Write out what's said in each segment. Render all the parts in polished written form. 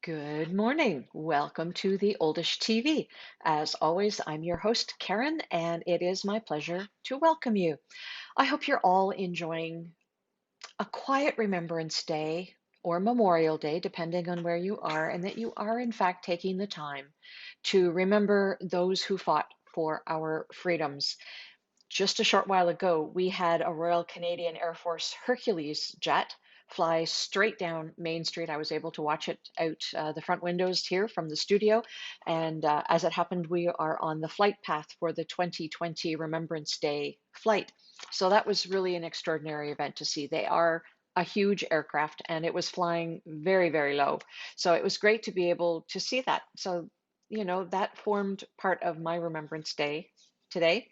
Good morning. Welcome to the Oldish TV. As always, I'm your host, Karen, and it is my pleasure to welcome you. I hope you're all enjoying a quiet Remembrance Day or Memorial Day, depending on where you are, and that you are, in fact, taking the time to remember those who fought for our freedoms. Just a short while ago, we had a Royal Canadian Air Force Hercules jet fly straight down Main Street. I was able to watch it out the front windows here from the studio. And as it happened, we are on the flight path for the 2020 Remembrance Day flight. So that was really an extraordinary event to see. They are a huge aircraft and it was flying very, very low. So it was great to be able to see that. So, that formed part of my Remembrance Day today.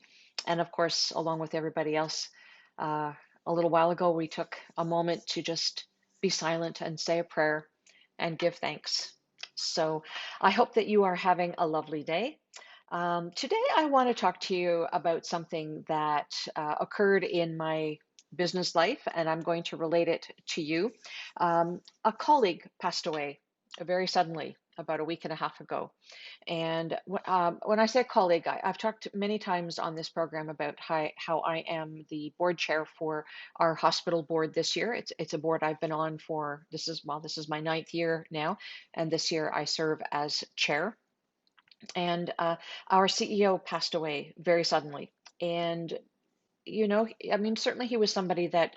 And of course, along with everybody else, uh, a little while ago, we took a moment to just be silent and say a prayer and give thanks. So I hope that you are having a lovely day. Today, I want to talk to you about something that occurred in my business life, and I'm going to relate it to you. A colleague passed away very suddenly about a week and a half ago. And when I say colleague, I've talked many times on this program about how I am the board chair for our hospital board this year. It's a board I've been on for this is my ninth year now, and this year I serve as chair. And our CEO passed away very suddenly, and I mean, certainly he was somebody that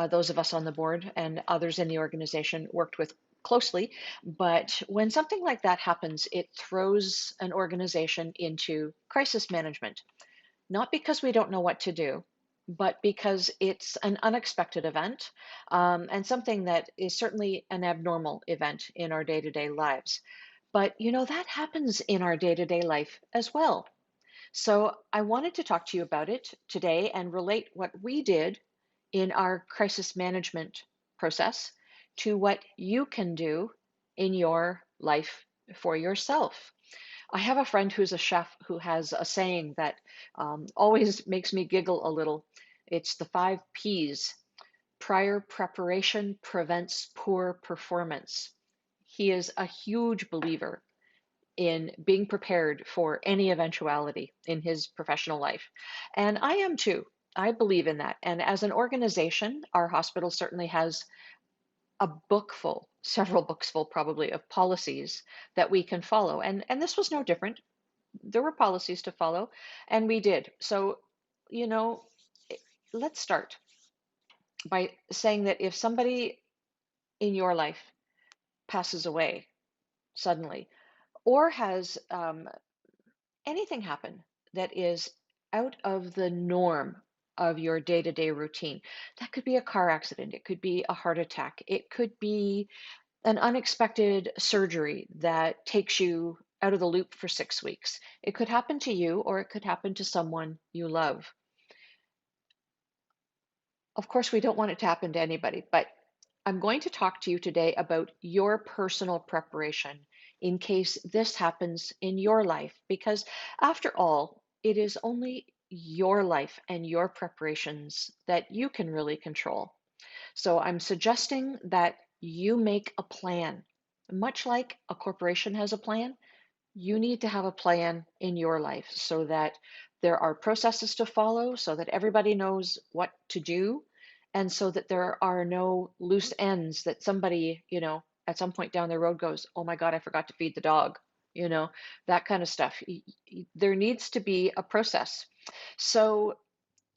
those of us on the board and others in the organization worked with closely. But when something like that happens, it throws an organization into crisis management, not because we don't know what to do, but because it's an unexpected event and something that is certainly an abnormal event in our day to day lives. But, that happens in our day to day life as well. So I wanted to talk to you about it today and relate what we did in our crisis management process to what you can do in your life for yourself. I have a friend who's a chef who has a saying that always makes me giggle a little. It's the 5 P's. Prior preparation prevents poor performance. He is a huge believer in being prepared for any eventuality in his professional life. And I am too. I believe in that. And as an organization, our hospital certainly has a book full, several books full probably, of policies that we can follow. And this was no different. There were policies to follow, and we did. So, you know, let's start by saying that if somebody in your life passes away suddenly or has anything happen that is out of the norm of your day-to-day routine. That could be a car accident, it could be a heart attack, it could be an unexpected surgery that takes you out of the loop for 6 weeks. It could happen to you or it could happen to someone you love. Of course, we don't want it to happen to anybody, but I'm going to talk to you today about your personal preparation in case this happens in your life, because after all, it is only your life and your preparations that you can really control. So I'm suggesting that you make a plan. Much like a corporation has a plan, you need to have a plan in your life so that there are processes to follow, so that everybody knows what to do, and so that there are no loose ends that somebody, at some point down the road goes, oh my God, I forgot to feed the dog, that kind of stuff. There needs to be a process. So,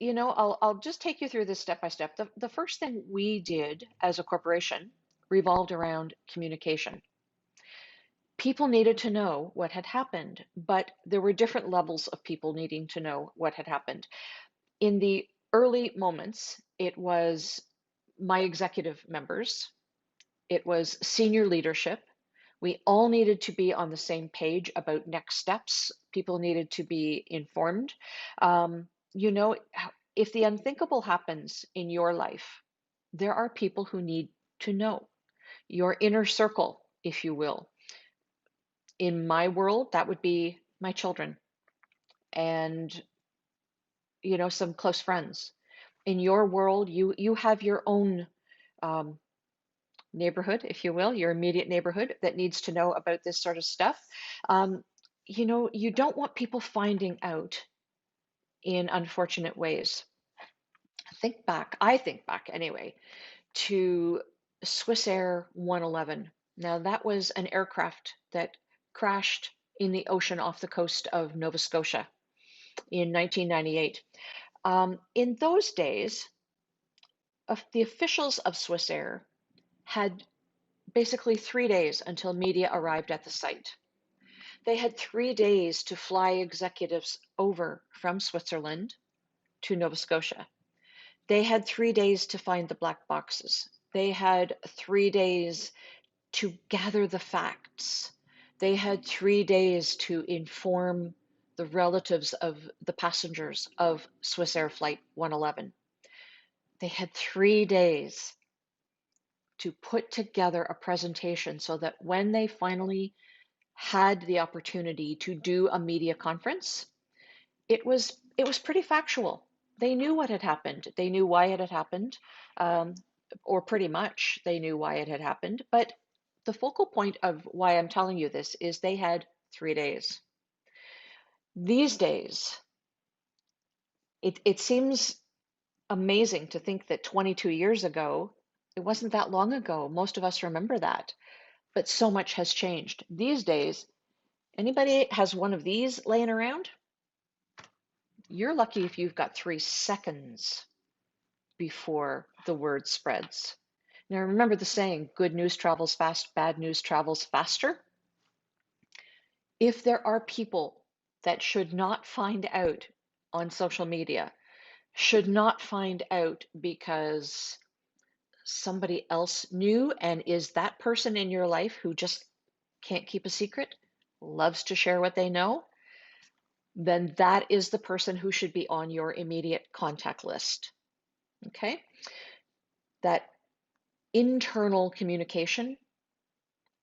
I'll just take you through this step by step. The first thing we did as a corporation revolved around communication. People needed to know what had happened, but there were different levels of people needing to know what had happened. In the early moments, it was my executive members, it was senior leadership. We all needed to be on the same page about next steps. People needed to be informed. Um, you know, if the unthinkable happens in your life, there are people who need to know. Your inner circle, if you will. In my world, that would be my children and, some close friends. In your world, you have your own um, neighborhood, if you will, your immediate neighborhood that needs to know about this sort of stuff. Um, you don't want people finding out in unfortunate ways. I think back anyway, to Swissair 111. Now, that was an aircraft that crashed in the ocean off the coast of Nova Scotia in 1998. In those days, the officials of Swissair had basically 3 days until media arrived at the site. They had 3 days to fly executives over from Switzerland to Nova Scotia. They had 3 days to find the black boxes. They had 3 days to gather the facts. They had 3 days to inform the relatives of the passengers of Swissair Flight 111. They had 3 days to put together a presentation so that when they finally had the opportunity to do a media conference, it was pretty factual. They knew what had happened. They knew why it had happened, um, or pretty much they knew why it had happened. But the focal point of why I'm telling you this is they had 3 days. These days, it seems amazing to think that 22 years ago, it wasn't that long ago. Most of us remember that, but so much has changed. These days, anybody has one of these laying around, you're lucky if you've got 3 seconds before the word spreads. Now, remember the saying, good news travels fast, bad news travels faster? If there are people that should not find out on social media, should not find out because somebody else knew, and is that person in your life who just can't keep a secret, loves to share what they know, then that is the person who should be on your immediate contact list. Okay? That internal communication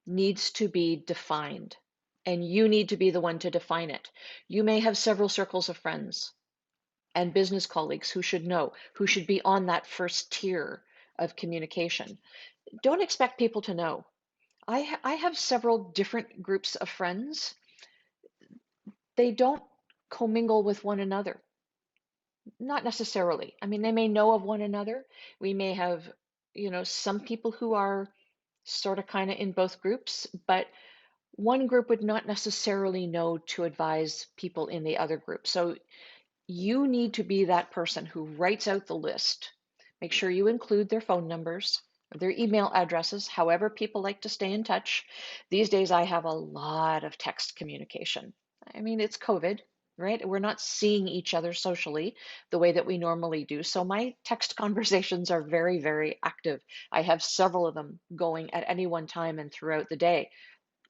needs to be defined, and you need to be the one to define it. You may have several circles of friends and business colleagues who should know, who should be on that first tier of communication. Don't expect people to know. I have several different groups of friends. They don't commingle with one another. Not necessarily. I mean, they may know of one another. We may have, some people who are sort of kind of in both groups, but one group would not necessarily know to advise people in the other group. So you need to be that person who writes out the list. Make sure you include their phone numbers, their email addresses, however people like to stay in touch. These days, I have a lot of text communication. I mean, it's COVID, right? We're not seeing each other socially the way that we normally do. So my text conversations are very, very active. I have several of them going at any one time and throughout the day.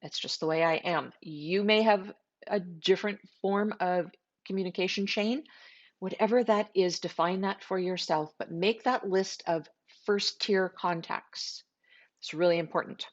It's just the way I am. You may have a different form of communication chain. Whatever that is, define that for yourself, but make that list of first tier contacts. It's really important.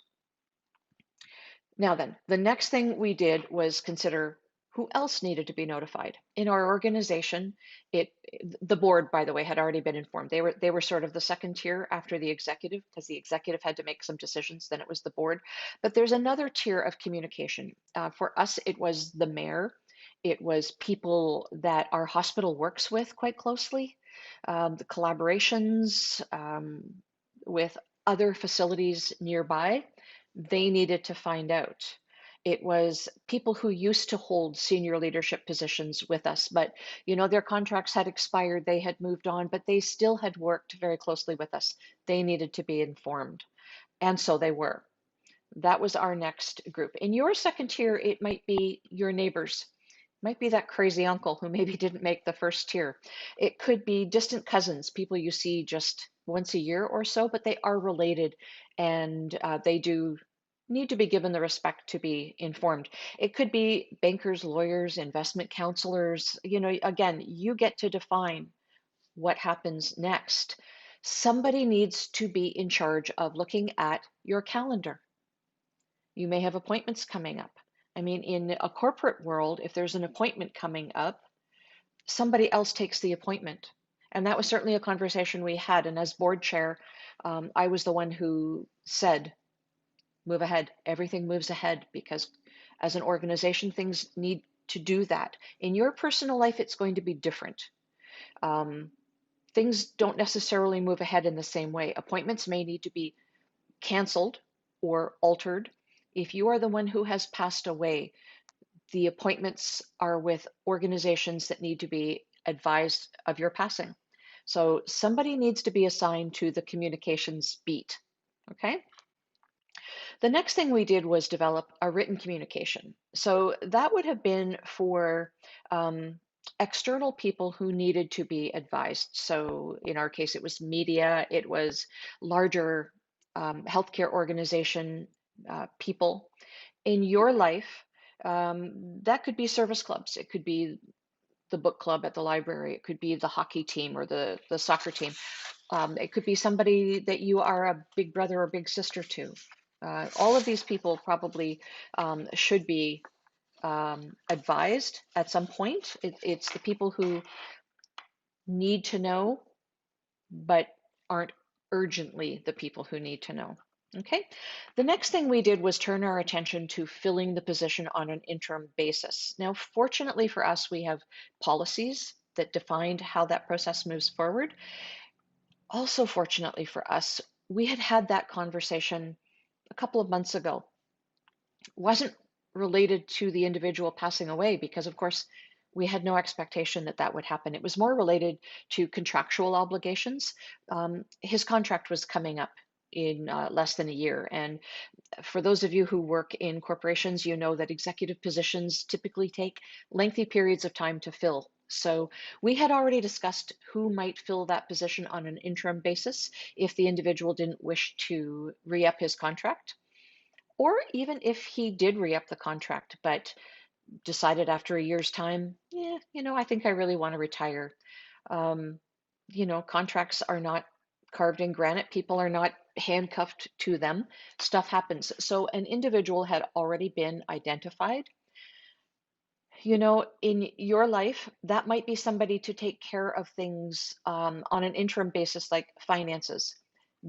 Now then, the next thing we did was consider who else needed to be notified. In our organization, the board, by the way, had already been informed. They were sort of the second tier after the executive, because the executive had to make some decisions, then it was the board. But there's another tier of communication. For us, it was the mayor. It was people that our hospital works with quite closely, the collaborations with other facilities nearby. They needed to find out. It was people who used to hold senior leadership positions with us, but their contracts had expired, they had moved on, but they still had worked very closely with us. They needed to be informed, and so they were. That was our next group. In your second tier, it might be your neighbors. It might be that crazy uncle who maybe didn't make the first tier. It could be distant cousins, people you see just once a year or so, but they are related, and they do need to be given the respect to be informed. It could be bankers, lawyers, investment counselors. Again, you get to define what happens next. Somebody needs to be in charge of looking at your calendar. You may have appointments coming up. I mean, in a corporate world, if there's an appointment coming up, somebody else takes the appointment. And that was certainly a conversation we had. And as board chair, I was the one who said, move ahead. Everything moves ahead because as an organization, things need to do that. In your personal life, it's going to be different. Um, Things don't necessarily move ahead in the same way. Appointments may need to be canceled or altered. If you are the one who has passed away, the appointments are with organizations that need to be advised of your passing. So somebody needs to be assigned to the communications beat. Okay. The next thing we did was develop a written communication. So that would have been for um, external people who needed to be advised. So in our case, it was media, it was larger healthcare organization people. In your life, that could be service clubs. It could be the book club at the library. It could be the hockey team or the soccer team. It could be somebody that you are a big brother or big sister to. All of these people probably should be advised at some point. It's the people who need to know, but aren't urgently the people who need to know. Okay. The next thing we did was turn our attention to filling the position on an interim basis. Now, fortunately for us, we have policies that defined how that process moves forward. Also, fortunately for us, we had had that conversation a couple of months ago. It wasn't related to the individual passing away because, of course, we had no expectation that that would happen. It was more related to contractual obligations. His contract was coming up in less than a year. And for those of you who work in corporations, you know that executive positions typically take lengthy periods of time to fill. So we had already discussed who might fill that position on an interim basis if the individual didn't wish to re-up his contract, or even if he did re-up the contract, but decided after a year's time, yeah, I think I really want to retire. Um, Contracts are not carved in granite. People are not handcuffed to them. Stuff happens. So an individual had already been identified. In your life, that might be somebody to take care of things on an interim basis, like finances,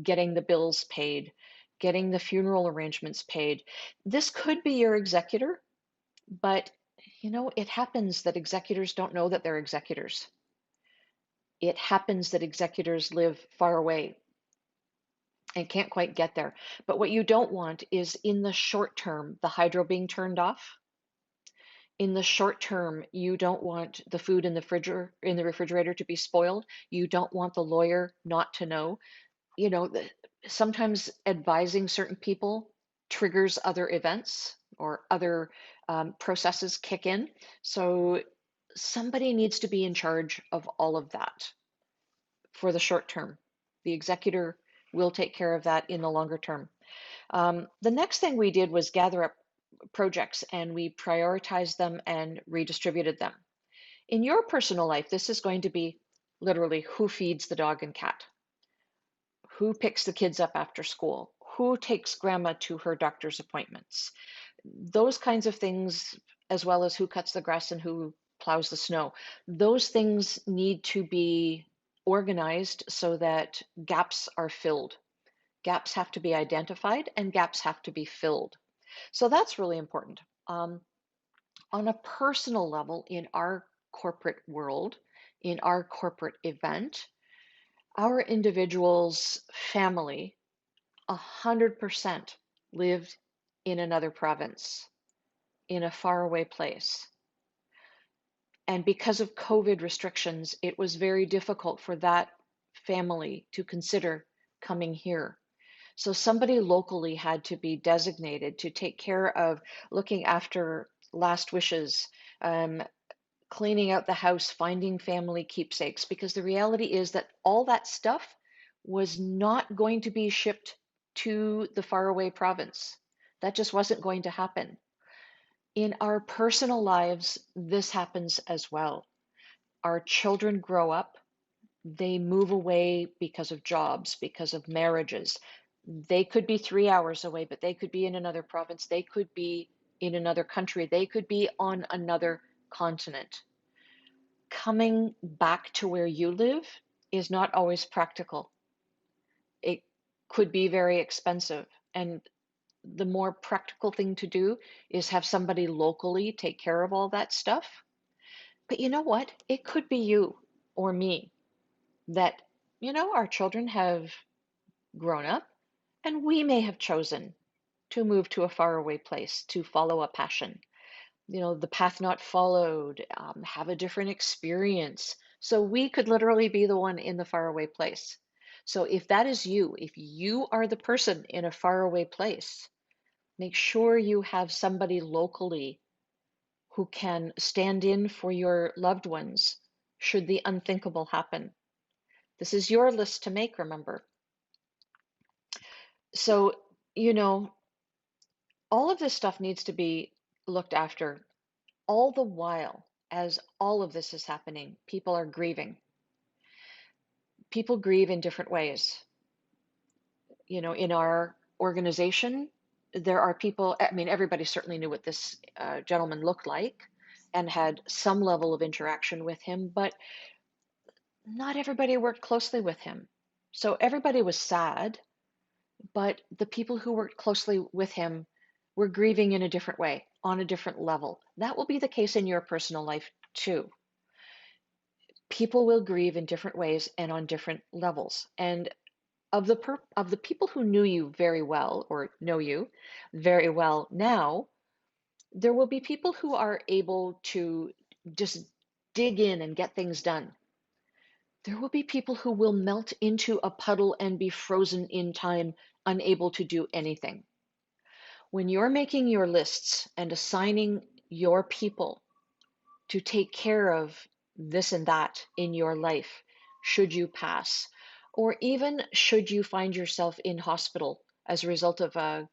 getting the bills paid, getting the funeral arrangements paid. This could be your executor, but it happens that executors don't know that they're executors. It happens that executors live far away and can't quite get there. But what you don't want is in the short term, the hydro being turned off. In the short term, you don't want the food in the refrigerator to be spoiled. You don't want the lawyer not to know. You know, Sometimes advising certain people triggers other events or other processes kick in. So somebody needs to be in charge of all of that for the short term. The executor will take care of that in the longer term. The next thing we did was gather up projects and we prioritized them and redistributed them. In your personal life, this is going to be literally who feeds the dog and cat, who picks the kids up after school, who takes grandma to her doctor's appointments, those kinds of things, as well as who cuts the grass and who plows the snow. Those things need to be organized so that gaps are filled. Gaps have to be identified and gaps have to be filled. So that's really important. On a personal level, in our corporate world, in our corporate event, our individual's family 100% lived in another province, in a faraway place. And because of COVID restrictions, it was very difficult for that family to consider coming here. So somebody locally had to be designated to take care of looking after last wishes, um, cleaning out the house, finding family keepsakes, because the reality is that all that stuff was not going to be shipped to the faraway province. That just wasn't going to happen. In our personal lives, this happens as well. Our children grow up, they move away because of jobs, because of marriages. They could be 3 hours away, but they could be in another province. They could be in another country. They could be on another continent. Coming back to where you live is not always practical. It could be very expensive. And the more practical thing to do is have somebody locally take care of all that stuff. But you know what? It could be you or me that, our children have grown up and we may have chosen to move to a faraway place to follow a passion. The path not followed, have a different experience. So we could literally be the one in the faraway place. So if that is you, if you are the person in a faraway place, make sure you have somebody locally who can stand in for your loved ones should the unthinkable happen. This is your list to make, remember. So, you know, all of this stuff needs to be looked after. All the while, as all of this is happening, people are grieving. People grieve in different ways. In our organization, there are people, I mean, everybody certainly knew what this gentleman looked like and had some level of interaction with him, but not everybody worked closely with him. So everybody was sad, but the people who worked closely with him were grieving in a different way, on a different level. That will be the case in your personal life too. People will grieve in different ways and on different levels. And of the people who knew you very well or know you very well now, there will be people who are able to just dig in and get things done. There will be people who will melt into a puddle and be frozen in time, unable to do anything. When you're making your lists and assigning your people to take care of this and that in your life, should you pass, or even should you find yourself in hospital as a result of a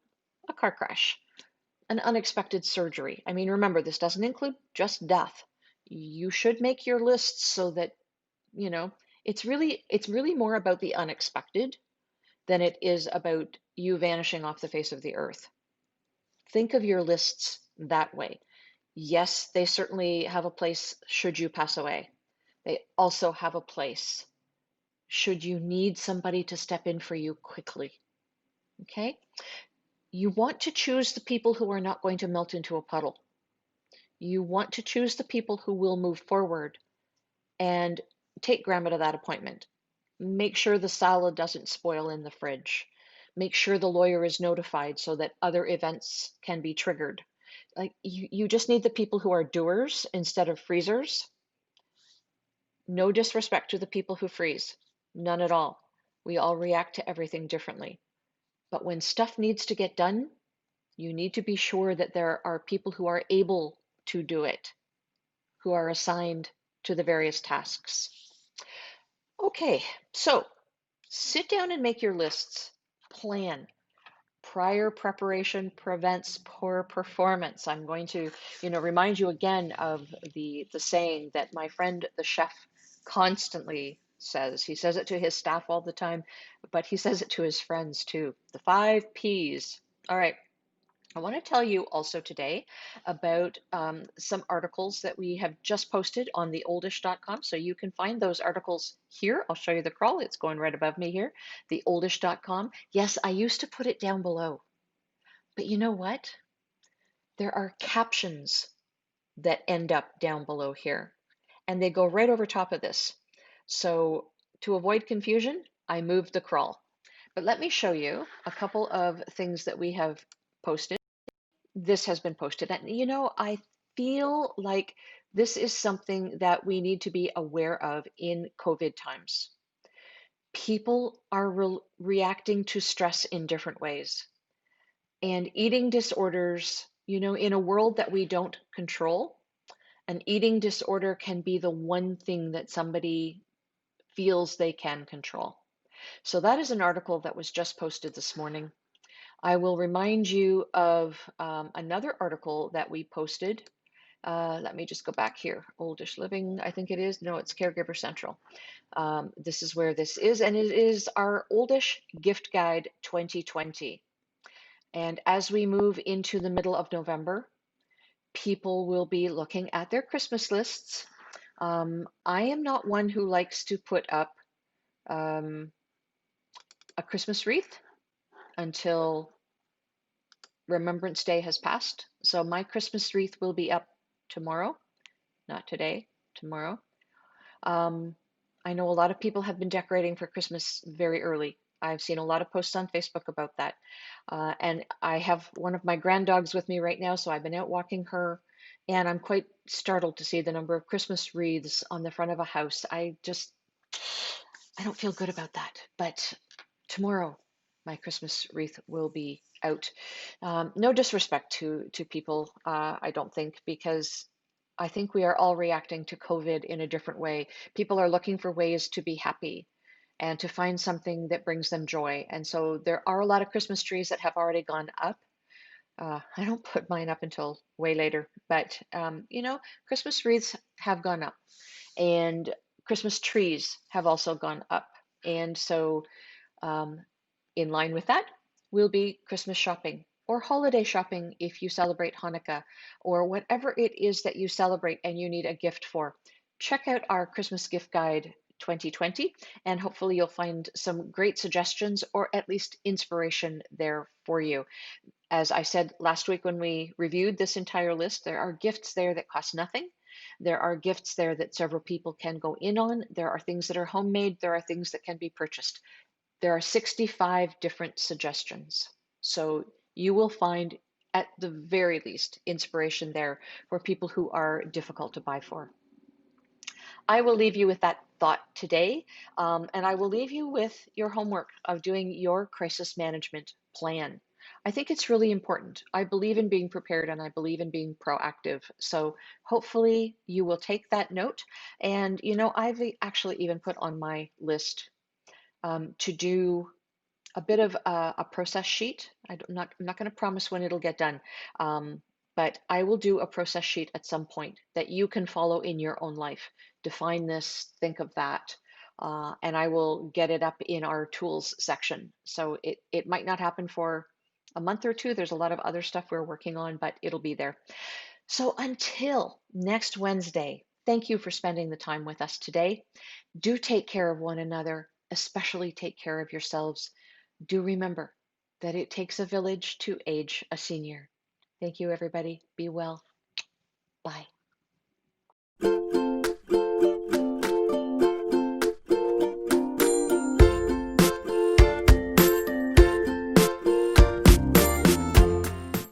car crash, an unexpected surgery. I mean, remember, this doesn't include just death. You should make your lists so that, you know, it's really more about the unexpected than it is about you vanishing off the face of the earth. Think of your lists that way. Yes, they certainly have a place should you pass away. They also have a place should you need somebody to step in for you quickly. Okay? You want to choose the people who are not going to melt into a puddle. You want to choose the people who will move forward and take grandma to that appointment. Make sure the salad doesn't spoil in the fridge. Make sure the lawyer is notified so that other events can be triggered. Like you just need the people who are doers instead of freezers. No disrespect to the people who freeze, none at all. We all react to everything differently. But when stuff needs to get done, you need to be sure that there are people who are able to do it, who are assigned to the various tasks. Okay, so sit down and make your lists. Plan. Prior preparation prevents poor performance. I'm going to, remind you again of the saying that my friend the chef constantly says. He says it to his staff all the time, but he says it to his friends too. The 5 Ps. All right. I want to tell you also today about some articles that we have just posted on theoldish.com. So you can find those articles here. I'll show you the crawl. It's going right above me here, theoldish.com. Yes, I used to put it down below. But you know what? There are captions that end up down below here, and they go right over top of this. So to avoid confusion, I moved the crawl. But let me show you a couple of things that we have posted. This has been posted. And I feel like this is something that we need to be aware of in COVID times. People are reacting to stress in different ways. And eating disorders, in a world that we don't control, an eating disorder can be the one thing that somebody feels they can control. So that is an article that was just posted this morning. I will remind you of another article that we posted. Let me just go back here. Oldish Living, I think it is. No, it's Caregiver Central. This is where this is, and it is our Oldish Gift Guide 2020. And as we move into the middle of November, people will be looking at their Christmas lists. I am not one who likes to put up a Christmas wreath. until Remembrance Day has passed. So my Christmas wreath will be up tomorrow, not today, tomorrow. Um, I know a lot of people have been decorating for Christmas very early. I've seen a lot of posts on Facebook about that. And I have one of my grand dogs with me right now, so I've been out walking her, and I'm quite startled to see the number of Christmas wreaths on the front of a house. I don't feel good about that. But tomorrow, my Christmas wreath will be out. No disrespect to people, I don't think, because I think we are all reacting to COVID in a different way. People are looking for ways to be happy and to find something that brings them joy. And so there are a lot of Christmas trees that have already gone up. I don't put mine up until way later, but Christmas wreaths have gone up, and Christmas trees have also gone up. And so um, in line with that will be Christmas shopping or holiday shopping if you celebrate Hanukkah or whatever it is that you celebrate and you need a gift for. Check out our Christmas gift guide 2020, and hopefully you'll find some great suggestions or at least inspiration there for you. As I said last week when we reviewed this entire list, there are gifts there that cost nothing. There are gifts there that several people can go in on. There are things that are homemade. There are things that can be purchased. There are 65 different suggestions. So you will find, at the very least, inspiration there for people who are difficult to buy for. I will leave you with that thought today, and I will leave you with your homework of doing your crisis management plan. I think it's really important. I believe in being prepared and I believe in being proactive. So hopefully you will take that note. And, I've actually even put on my list to do a bit of a process sheet. I'm not going to promise when it'll get done, um, but I will do a process sheet at some point that you can follow in your own life. Define this, think of that, and I will get it up in our tools section. So it might not happen for a month or two. There's a lot of other stuff we're working on, but it'll be there. So until next Wednesday, thank you for spending the time with us today. Do take care of one another, especially take care of yourselves. Do remember that it takes a village to age a senior. Thank you, everybody. Be well.